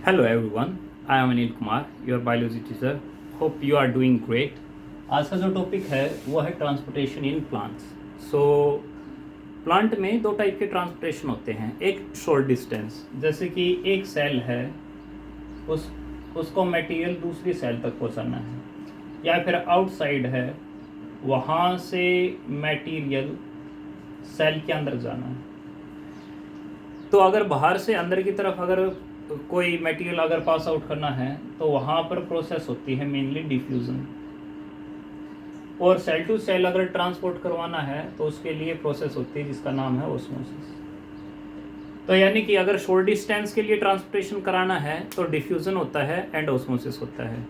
Hello everyone, I am Anil Kumar, your biology teacher. Hope you are doing great. आज का जो topic है वो है transportation in plants. So plant में दो टाइप के ट्रांसपोर्टेशन होते हैं. एक शॉर्ट डिस्टेंस, जैसे कि एक सेल है उसको मटेरियल दूसरी सेल तक पहुंचाना है, या फिर आउटसाइड है वहाँ से मटेरियल सेल के अंदर जाना है. तो अगर बाहर से अंदर की तरफ अगर कोई मटेरियल अगर पास आउट करना है तो वहाँ पर प्रोसेस होती है मेनली डिफ्यूज़न, और सेल टू सेल अगर ट्रांसपोर्ट करवाना है तो उसके लिए प्रोसेस होती है जिसका नाम है ऑस्मोसिस. तो यानी कि अगर शॉर्ट डिस्टेंस के लिए ट्रांसपोर्टेशन कराना है तो डिफ्यूज़न होता है एंड ऑस्मोसिस होता है.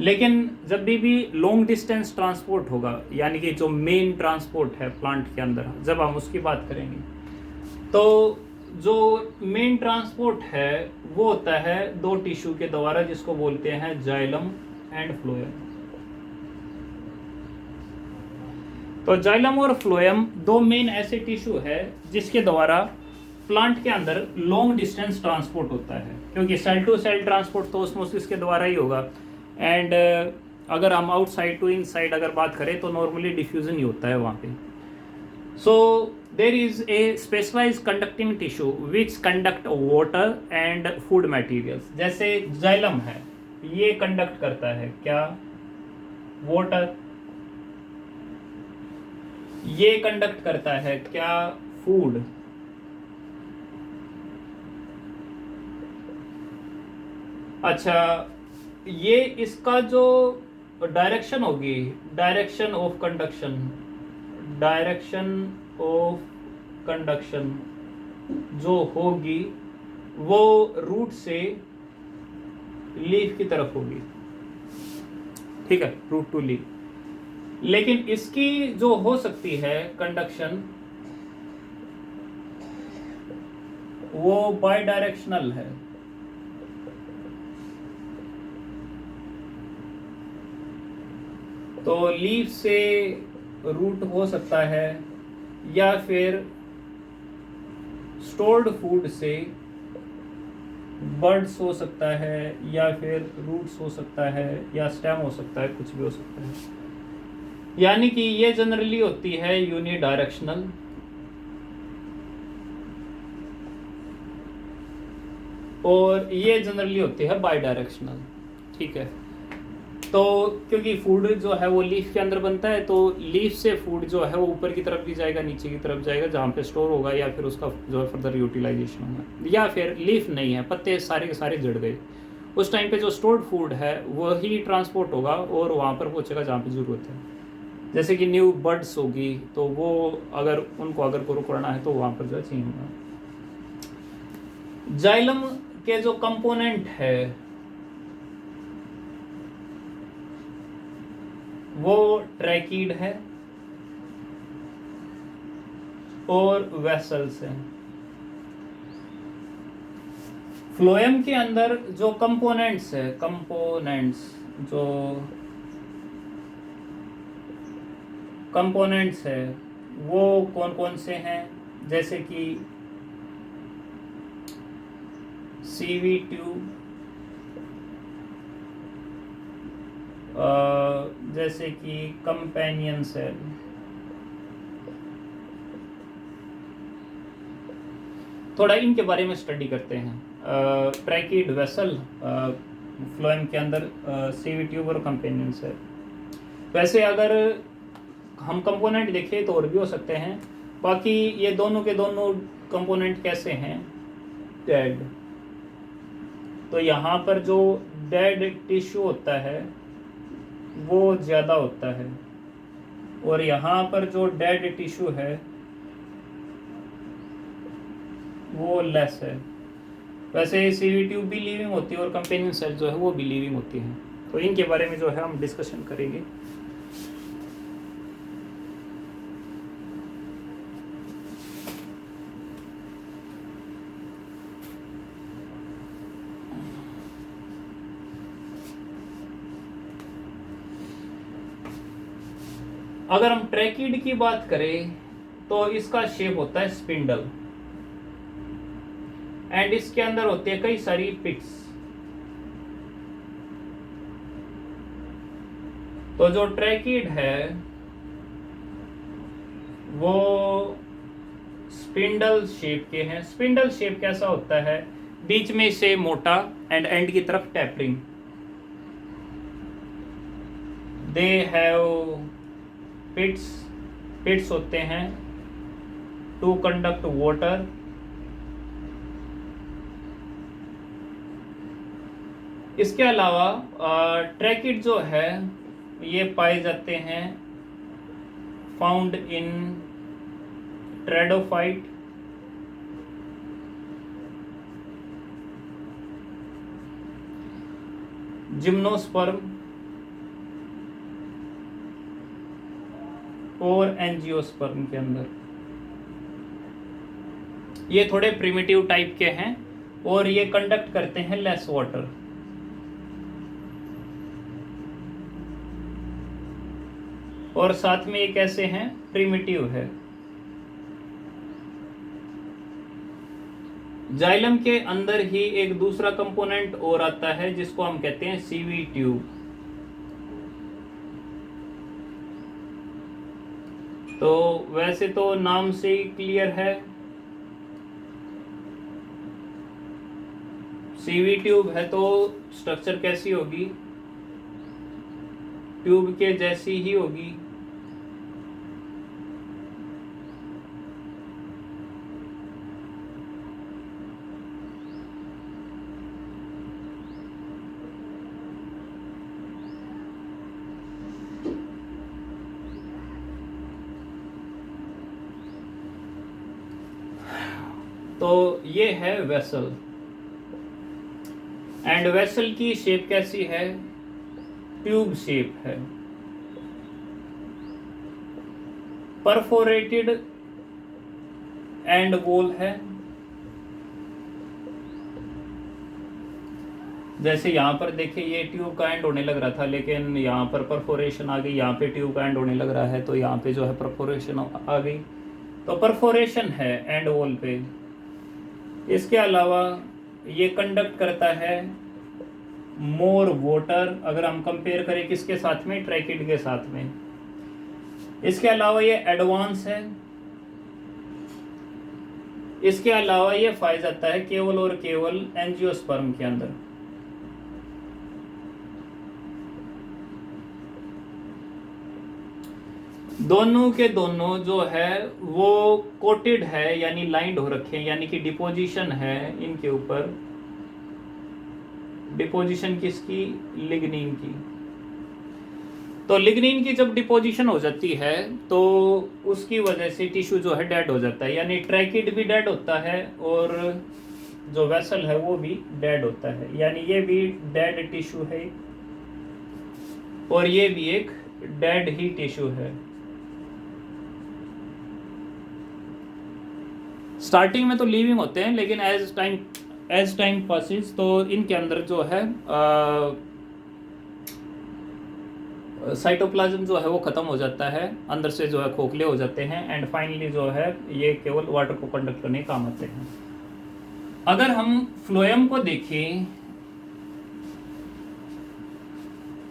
लेकिन जब भी लॉन्ग डिस्टेंस ट्रांसपोर्ट होगा, यानी कि जो मेन ट्रांसपोर्ट है प्लांट के अंदर, जब हम उसकी बात करेंगे तो जो मेन ट्रांसपोर्ट है वो होता है दो टिश्यू के द्वारा, जिसको बोलते हैं जाइलम एंड फ्लोएम. तो जाइलम और फ्लोएम दो मेन ऐसे टिश्यू है जिसके द्वारा प्लांट के अंदर लॉन्ग डिस्टेंस ट्रांसपोर्ट होता है, क्योंकि सेल टू सेल ट्रांसपोर्ट तो ऑस्मोसिस के द्वारा ही होगा. एंड अगर हम आउटसाइड टू इनसाइड अगर बात करें तो नॉर्मली डिफ्यूजन ही होता है वहाँ पे. So there is a specialized conducting tissue which conduct water and food materials. जैसे जाइलम है, ये कंडक्ट करता है क्या? वाटर. ये कंडक्ट करता है क्या? फूड. अच्छा, ये इसका जो डायरेक्शन होगी, direction of conduction, direction of conduction जो होगी वो रूट से लीफ की तरफ होगी. ठीक है, रूट टू लीफ. लेकिन इसकी जो हो सकती है कंडक्शन वो बाई डायरेक्शनल है. तो लीफ से रूट हो सकता है, या फिर स्टोर्ड फूड से बर्ड्स हो सकता है, या फिर रूट्स हो सकता है, या स्टेम हो सकता है, कुछ भी हो सकता है. यानी कि ये जनरली होती है यूनि डायरेक्शनल, और ये जनरली होती है बाई डायरेक्शनल. ठीक है. तो क्योंकि फूड जो है वो लीफ के अंदर बनता है, तो लीफ से फूड जो है वो ऊपर की तरफ भी जाएगा, नीचे की तरफ जाएगा, जहाँ पे स्टोर होगा, या फिर उसका जो है फर्दर यूटिलाइजेशन होगा. या फिर लीफ नहीं है, पत्ते सारे के सारे जड़ गए, उस टाइम पे जो स्टोर्ड फूड है वही ट्रांसपोर्ट होगा और वहाँ पर पहुँचेगा जहाँ पे ज़रूरत है. जैसे कि न्यू बर्ड्स होगी तो वो अगर उनको अगर ग्रो करना है तो वहाँ पर जो है चाहिए होगा. जाइलम के जो कंपोनेंट है वो ट्रैकीड है और वेसल्स हैं. फ्लोएम के अंदर जो कंपोनेंट्स है, जो कंपोनेंट्स है वो कौन कौन से हैं? जैसे कि सीवी ट्यूब, जैसे कि कंपेनियन सेल. थोड़ा इनके बारे में स्टडी करते हैं. ट्रैकीड, वेसल, फ्लोएम के अंदर सीवी ट्यूब और कंपेनियन सेल. वैसे अगर हम कंपोनेंट देखें तो और भी हो सकते हैं. बाकी ये दोनों के दोनों कंपोनेंट कैसे हैं? डेड. तो यहाँ पर जो डेड टिश्यू होता है वो ज़्यादा होता है, और यहाँ पर जो डेड टिश्यू है वो लेस है. वैसे सीवी ट्यूब भी लिविंग होती है और कंपेनियन सेल जो है वो भी लिविंग होती है. तो इनके बारे में जो है हम डिस्कशन करेंगे. अगर हम ट्रैकीड की बात करें तो इसका शेप होता है स्पिंडल, एंड इसके अंदर होती है कई सारी पिट्स. तो जो ट्रैकिड है वो स्पिंडल शेप के हैं। स्पिंडल शेप कैसा होता है, बीच में से मोटा एंड एंड की तरफ टैपरिंग। दे हैव पिट्स, पिट्स होते हैं टू कंडक्ट वाटर। इसके अलावा ट्रैकिड जो है ये पाए जाते हैं फाउंड इन ट्रेडोफाइट, जिम्नोस्पर्म और एंजियोस्पर्म के अंदर। ये थोड़े प्रिमिटिव टाइप के हैं और ये कंडक्ट करते हैं लेस वाटर। और साथ में ये कैसे हैं, प्रिमिटिव है। जाइलम के अंदर ही एक दूसरा कंपोनेंट और आता है जिसको हम कहते हैं सीवी ट्यूब। तो वैसे तो नाम से ही क्लियर है, सीवी ट्यूब है तो स्ट्रक्चर कैसी होगी, ट्यूब के जैसी ही होगी। तो ये है वेसल, एंड वेसल की शेप कैसी है, ट्यूब शेप है। परफोरेटेड एंड वॉल है। जैसे यहाँ पर देखिए ये ट्यूब का एंड होने लग रहा था, लेकिन यहाँ पर परफोरेशन आ गई, यहाँ पे ट्यूब का एंड होने लग रहा है तो यहाँ पे जो है परफोरेशन आ गई। तो परफोरेशन है एंड वॉल पे। इसके अलावा ये कंडक्ट करता है मोर वाटर, अगर हम कंपेयर करें किसके साथ में, ट्रैकिड के साथ में। इसके अलावा ये एडवांस है। इसके अलावा ये पाया जाता है केवल और केवल एंजियोस्पर्म के अंदर। दोनों के दोनों जो है वो कोटेड है, यानी लाइंड हो रखे हैं, यानी कि डिपोजिशन है इनके ऊपर। डिपोजिशन किसकी, लिग्निन की। तो लिग्निन की जब डिपोजिशन हो जाती है तो उसकी वजह से टिश्यू जो है डेड हो जाता है, यानी ट्रैकिड भी डेड होता है और जो वेसल है वो भी डेड होता है, यानी ये भी डेड टिश्यू है और ये भी एक डेड ही टिश्यू है। स्टार्टिंग में तो लिविंग होते हैं, लेकिन एज टाइम पासिस तो इनके अंदर जो है साइटोप्लाज्म जो है वो खत्म हो जाता है, अंदर से जो है खोखले हो जाते हैं एंड फाइनली जो है ये केवल वाटर को कंडक्ट करने काम आते हैं। अगर हम फ्लोएम को देखें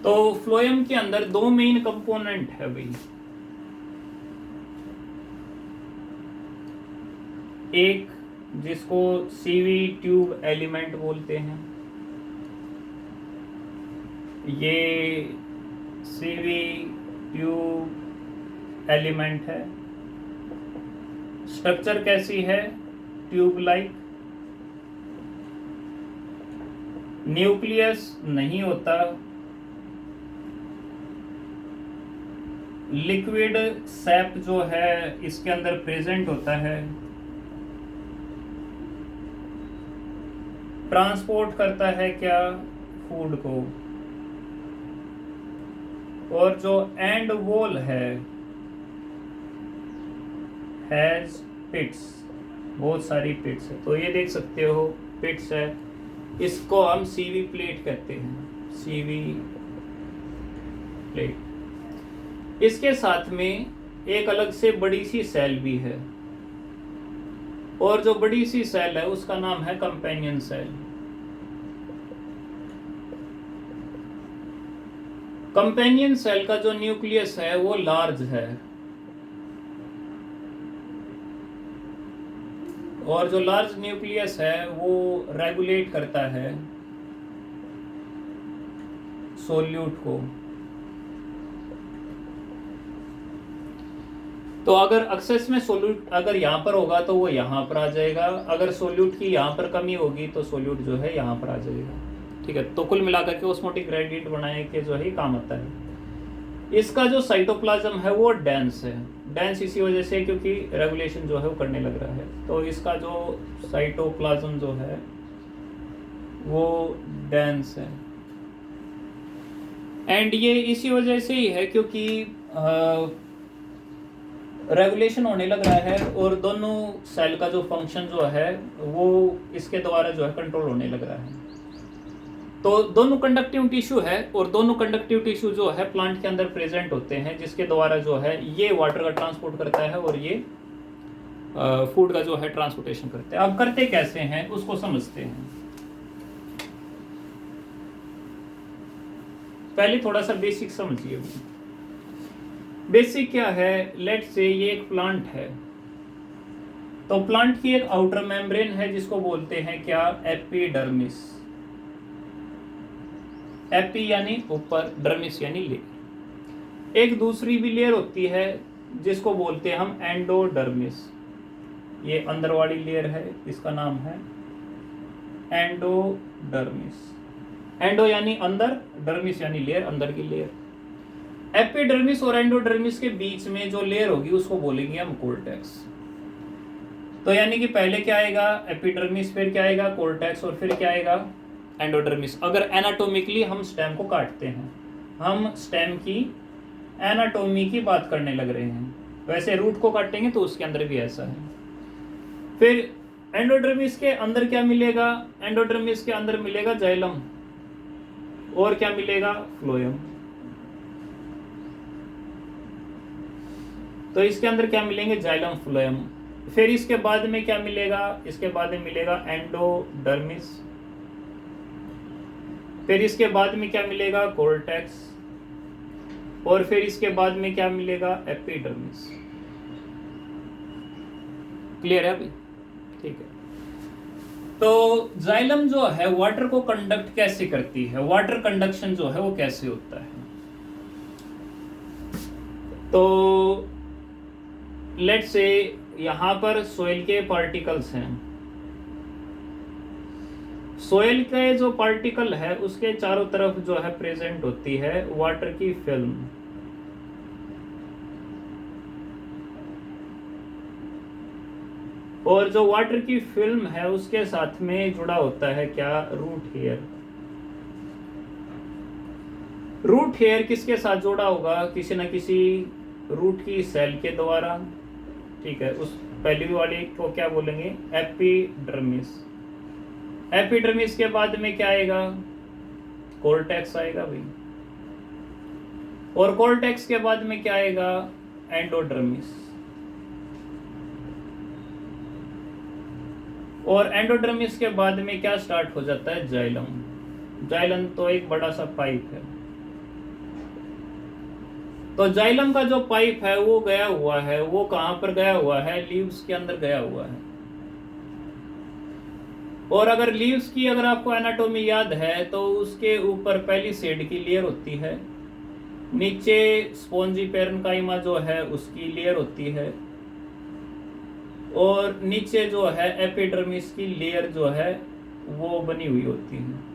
तो फ्लोएम के अंदर दो मेन कंपोनेंट है भाई। एक जिसको सीवी ट्यूब एलिमेंट बोलते हैं, ये सीवी ट्यूब एलिमेंट है। स्ट्रक्चर कैसी है, ट्यूब लाइक। न्यूक्लियस नहीं होता। लिक्विड सैप जो है इसके अंदर प्रेजेंट होता है। ट्रांसपोर्ट करता है क्या, फूड को। और जो एंड वॉल है हैज पिट्स, बहुत सारी पिट्स है। तो ये देख सकते हो पिट्स है, इसको हम सीवी प्लेट कहते हैं, सीवी प्लेट। इसके साथ में एक अलग से बड़ी सी सेल भी है और जो बड़ी सी सेल है उसका नाम है कंपेनियन सेल। कंपेनियन सेल का जो न्यूक्लियस है वो लार्ज है, और जो लार्ज न्यूक्लियस है वो रेगुलेट करता है सोल्यूट को। तो अगर एक्सेस में सोल्यूट अगर यहाँ पर होगा तो वो यहाँ पर आ जाएगा, अगर सोल्यूट की यहाँ पर कमी होगी तो सोल्यूट जो है यहाँ पर आ जाएगा। ठीक है, तो कुल मिलाकर के ऑस्मोटिक ग्रेडियंट बनाने के जो है काम आता है। इसका जो साइटोप्लाज्म है वो डेंस है, डेंस इसी वजह से क्योंकि रेगुलेशन जो है वो करने लग रहा है, तो इसका जो साइटोप्लाज्म जो है वो डेंस है। एंड ये इसी वजह से ही है क्योंकि रेगुलेशन होने लग रहा है और दोनों सेल का जो फंक्शन जो है वो इसके द्वारा जो है कंट्रोल होने लग रहा है। तो दोनों कंडक्टिव टिश्यू है, और दोनों कंडक्टिव टिश्यू जो है प्लांट के अंदर प्रेजेंट होते हैं, जिसके द्वारा जो है ये वाटर का ट्रांसपोर्ट करता है और ये फूड का जो है ट्रांसपोर्टेशन करते हैं। अब करते कैसे हैं उसको समझते हैं। पहले थोड़ा सा बेसिक समझिए। बेसिक क्या है, लेट से ये एक प्लांट है, तो प्लांट की एक आउटर मेम्ब्रेन है जिसको बोलते हैं क्या, एपिडर्मिस। एपी यानी ऊपर, डर्मिस यानी लेयर। एक दूसरी भी लेयर होती है जिसको बोलते हैं हम एंडोडर्मिस। ये अंदर वाली लेयर है, इसका नाम है एंडोडर्मिस। एंडो यानी अंदर, डर्मिस यानी लेयर, अंदर की लेयर। एपिडर्मिस और एंडोडर्मिस के बीच में जो लेयर होगी उसको बोलेंगे हम कोर्टेक्स। तो यानी कि पहले क्या आएगा, एपिडर्मिस, फिर क्या आएगा कोर्टेक्स, और फिर क्या आएगा एंडोडर्मिस। अगर एनाटोमिकली हम स्टेम को काटते हैं, हम स्टेम की एनाटोमी की बात करने लग रहे हैं, वैसे रूट को काटेंगे तो उसके अंदर भी ऐसा है। फिर एंडोडर्मिस के अंदर क्या मिलेगा, एंडोडर्मिस के अंदर मिलेगा जाइलम, और क्या मिलेगा फ्लोएम। तो इसके अंदर क्या मिलेंगे, जाइलम, फ्लोएम। फिर इसके बाद में क्या मिलेगा, इसके बाद में मिलेगा एंडोडर्मिस। फिर इसके बाद में क्या मिलेगा, कोर्टेक्स। और फिर इसके बाद में क्या मिलेगा, एपिडर्मिस। क्लियर है अभी? ठीक है। तो जाइलम जो है वाटर को कंडक्ट कैसे करती है, वाटर कंडक्शन जो है वो कैसे होता है। तो लेट से यहां पर सोइल के पार्टिकल्स हैं, सोइल के जो पार्टिकल है उसके चारों तरफ जो है प्रेजेंट होती है वाटर की फिल्म। और जो वाटर की फिल्म है उसके साथ में जुड़ा होता है क्या, रूट हेयर। रूट हेयर किसके साथ जुड़ा होगा, किसी न किसी रूट की सेल के द्वारा। ठीक है, उस पहली वाली को क्या बोलेंगे, एपिडर्मिस। एपिडर्मिस के बाद में क्या आएगा, कोर्टेक्स आएगा भाई। और कोर्टेक्स के बाद में क्या आएगा, एंडोडर्मिस। और एंडोडर्मिस के बाद में क्या स्टार्ट हो जाता है, जाइलम। जाइलम तो एक बड़ा सा पाइप है। तो जाइलम का जो पाइप है वो गया हुआ है, वो कहां पर गया हुआ है, लीव्स के अंदर गया हुआ है। और अगर लीव्स की अगर आपको एनाटोमी याद है तो उसके ऊपर पहली शेड की लेयर होती है, नीचे स्पॉन्जी पेरेन्काइमा जो है उसकी लेयर होती है, और नीचे जो है एपिडर्मिस की लेयर जो है वो बनी हुई होती है।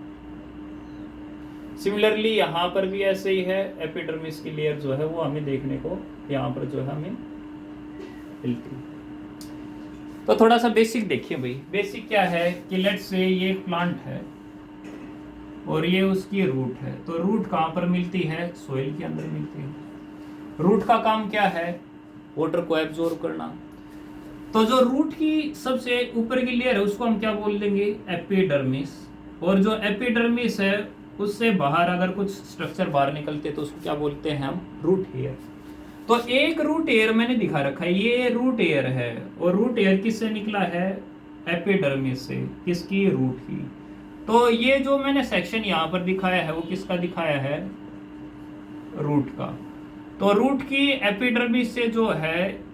सिमिलरली यहाँ पर भी ऐसे ही है, एपिडर्मिस की लेयर जो है वो हमें देखने को यहाँ पर जो है हमें मिलती है। तो थोड़ा सा बेसिक देखिए भाई। बेसिक क्या है कि लेट से ये एक प्लांट है और ये उसकी रूट है। तो रूट कहाँ पर मिलती है, सोइल के अंदर मिलती है। रूट का काम क्या है, वाटर को एब्जॉर्ब करना। तो जो रूट की सबसे ऊपर की लेयर है उसको हम क्या बोल देंगे, एपिडर्मिस। और जो एपिडर्मिस है उससे बाहर अगर कुछ स्ट्रक्चर बाहर निकलते तो उसको क्या बोलते हैं हम, रूट हेयर। तो एक रूट हेयर मैंने दिखा रखा है, ये रूट हेयर है। और रूट हेयर किससे निकला है, एपिडर्मिस से। किसकी, रूट की। तो ये जो मैंने सेक्शन यहाँ पर दिखाया है वो किसका दिखाया है, रूट का। तो रूट की एपिडर्मिस से जो है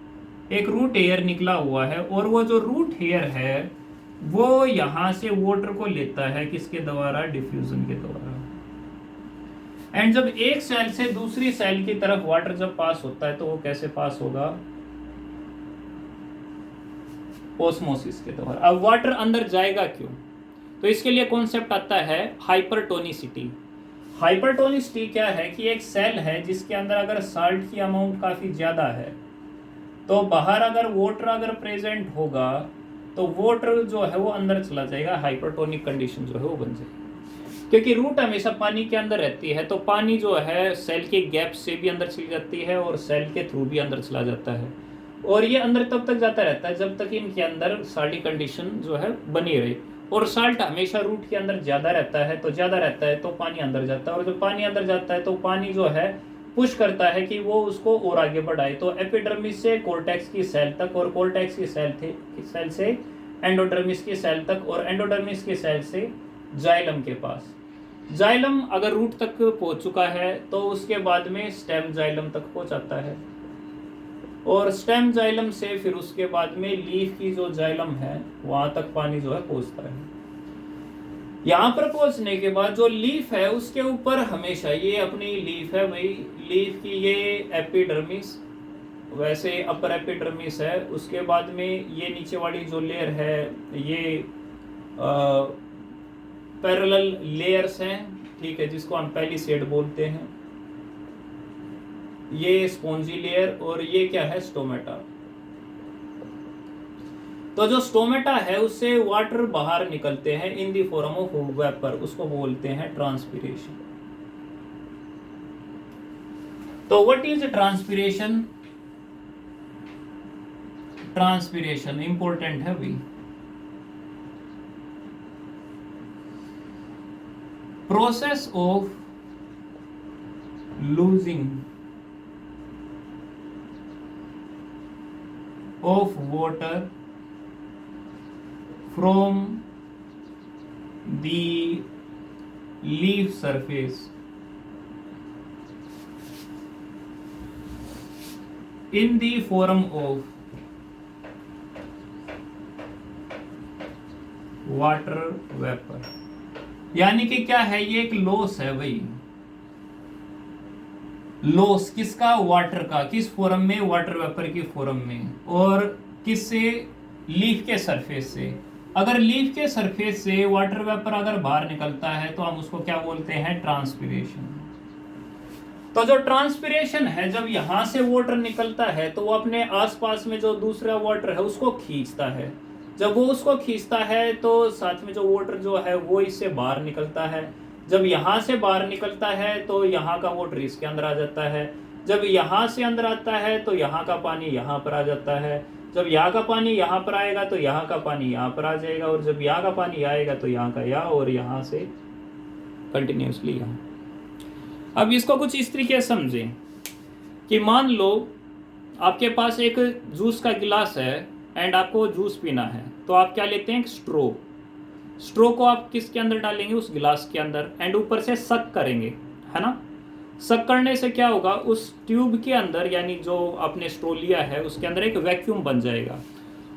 एक रूट हेयर निकला हुआ है, और वो जो रूट हेयर है वो यहां से वाटर को लेता है किसके द्वारा, डिफ्यूजन के द्वारा। एंड जब एक सेल से दूसरी सेल की तरफ वाटर जब पास होता है तो वो कैसे पास होगा, ओस्मोसिस के द्वारा। अब वाटर अंदर जाएगा क्यों, तो इसके लिए कॉन्सेप्ट आता है हाइपरटोनिसिटी। हाइपरटोनिसिटी क्या है कि एक सेल है जिसके अंदर अगर साल्ट की अमाउंट काफी ज्यादा है, तो बाहर अगर वाटर अगर प्रेजेंट होगा तो वाटर जो है वो अंदर चला जाएगा, हाइपरटोनिक कंडीशन जो है वो बन जाएगी। क्योंकि रूट हमेशा पानी के अंदर रहती है, तो पानी जो है सेल के गैप से भी अंदर चली जाती है और सेल के थ्रू भी अंदर चला जाता है, और ये अंदर तब तक जाता रहता है जब तक इनके अंदर साल्टी कंडीशन जो है बनी रही। और साल्ट हमेशा रूट के अंदर ज्यादा रहता है, तो ज्यादा रहता है तो पानी अंदर जाता है, और जब पानी अंदर जाता है तो पानी जो है पुश करता है कि वो उसको और आगे बढ़ाए। तो एपिडर्मिस से कोर्टेक्स की सेल तक, और कोर्टेक्स की सेल से एंडोडर्मिस की सेल तक, और एंडोडर्मिस की सेल से जाइलम के पास। जाइलम अगर रूट तक पहुंच चुका है तो उसके बाद में स्टेम जाइलम तक पहुंचाता है, और स्टेम जाइलम से फिर उसके बाद में लीफ की जो जाइलम है वहां तक पानी जो है पहुंचता है। यहां पर पहुंचने के बाद जो लीफ है उसके ऊपर हमेशा ये अपनी लीफ है भाई, लीफ की ये एपिडर्मिस, वैसे अपर एपिडर्मिस है, उसके बाद में ये नीचे वाली जो लेयर है ये पैरेलल लेयर्स हैं, ठीक है, जिसको हम पैलिसेड बोलते हैं, ये स्पॉन्जी लेयर, और ये क्या है, स्टोमेटा। तो जो स्टोमेटा है उससे वाटर बाहर निकलते हैं in the form of vapour, उसको बोलते हैं ट्रांसपिरेशन। तो what is transpiration, transpiration important है भाई। Process of losing of water from the leaf surface in the form of water vapor। यानी कि क्या है, ये एक लॉस है भाई, लॉस किसका, वाटर का, किस फॉर्म में, वाटर वेपर की फॉर्म में, और किससे, लीफ के सरफेस से। अगर लीफ के सरफेस से वाटर वेपर अगर बाहर निकलता है तो हम उसको क्या बोलते हैं, ट्रांसपिरेशन। तो जो ट्रांसपिरेशन है, जब यहां से वाटर निकलता है तो वो अपने आसपास में जो दूसरा वाटर है उसको खींचता है, जब वो उसको खींचता है तो साथ में जो वाटर जो है वो इससे बाहर निकलता है, जब यहां से बाहर निकलता है तो यहाँ का वाटर इसके अंदर आ जाता है, जब यहां से अंदर आता है तो यहाँ का पानी यहाँ पर आ जाता है, जब यहाँ का पानी यहाँ पर आएगा तो यहाँ का पानी यहाँ पर आ जाएगा, और जब यहाँ का पानी आएगा तो यहाँ का यहाँ, और यहाँ से कंटिन्यूसली यहाँ। अब इसको कुछ इस तरीके से समझें कि मान लो आपके पास एक जूस का गिलास है एंड आपको जूस पीना है, तो आप क्या लेते हैं, एक स्ट्रो। स्ट्रो को आप किसके अंदर डालेंगे, उस गिलास के अंदर, एंड ऊपर से सक करेंगे, है ना। सक करने से क्या होगा, उस ट्यूब के अंदर, यानी जो आपने स्ट्रो लिया है उसके अंदर एक वैक्यूम बन जाएगा,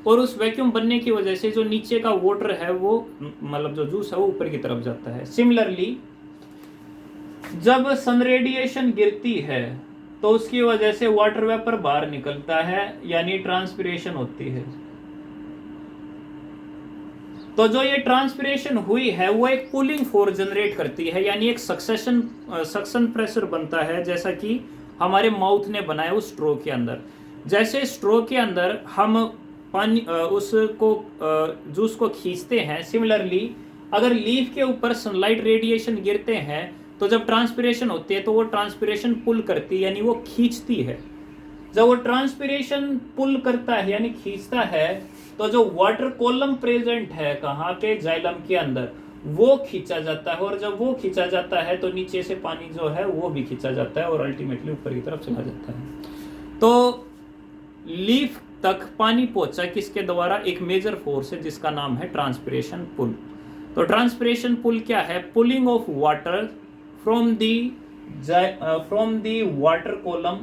और उस वैक्यूम बनने की वजह से जो नीचे का वाटर है वो, मतलब जो जूस है वो ऊपर की तरफ जाता है। सिमिलरली जब सन रेडिएशन गिरती है तो उसकी वजह से वाटर वेपर बाहर निकलता है, यानी ट्रांसपिरेशन होती है। तो जो ये ट्रांसपिरेशन हुई है वो एक पुलिंग फोर्स जनरेट करती है, यानी एक सक्शन प्रेशर बनता है, जैसा कि हमारे माउथ ने बनाया उस स्ट्रो के अंदर। जैसे स्ट्रो के अंदर हम पानी उसको जूस को खींचते हैं, सिमिलरली अगर लीफ के ऊपर सनलाइट रेडिएशन गिरते हैं तो जब ट्रांसपिरेशन होती है तो वो ट्रांसपिरेशन पुल करती है, यानी वो खींचती है। जब वो ट्रांसपिरेशन पुल करता है यानी खींचता है, तो जो वाटर कॉलम प्रेजेंट है कहाँ पे, जाइलम के अंदर, वो खींचा जाता है, और जब वो खींचा जाता है तो नीचे से पानी जो है वो भी खींचा जाता है और अल्टीमेटली ऊपर की तरफ चला जाता है। तो लीफ तक पानी पहुंचा किसके द्वारा, एक मेजर फोर्स है जिसका नाम है ट्रांसपिरेशन पुल। तो ट्रांसपिरेशन पुल क्या है, pulling of water from the from the water column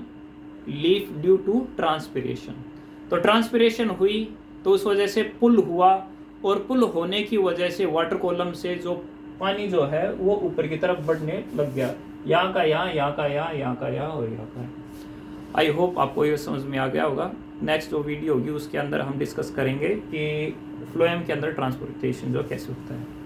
leaf due to transpiration. तो ट्रांसपिरेशन हुई तो उस वजह से पुल हुआ, और पुल होने की वजह से वाटर कॉलम से जो पानी जो है वो ऊपर की तरफ बढ़ने लग गया, यहाँ का यहाँ, यहाँ का यहाँ, यहाँ का यहाँ और यहाँ का। आई होप आपको ये समझ में आ गया होगा। नेक्स्ट जो वीडियो होगी उसके अंदर हम डिस्कस करेंगे कि फ्लोएम के अंदर ट्रांसपोर्टेशन जो कैसे होता है।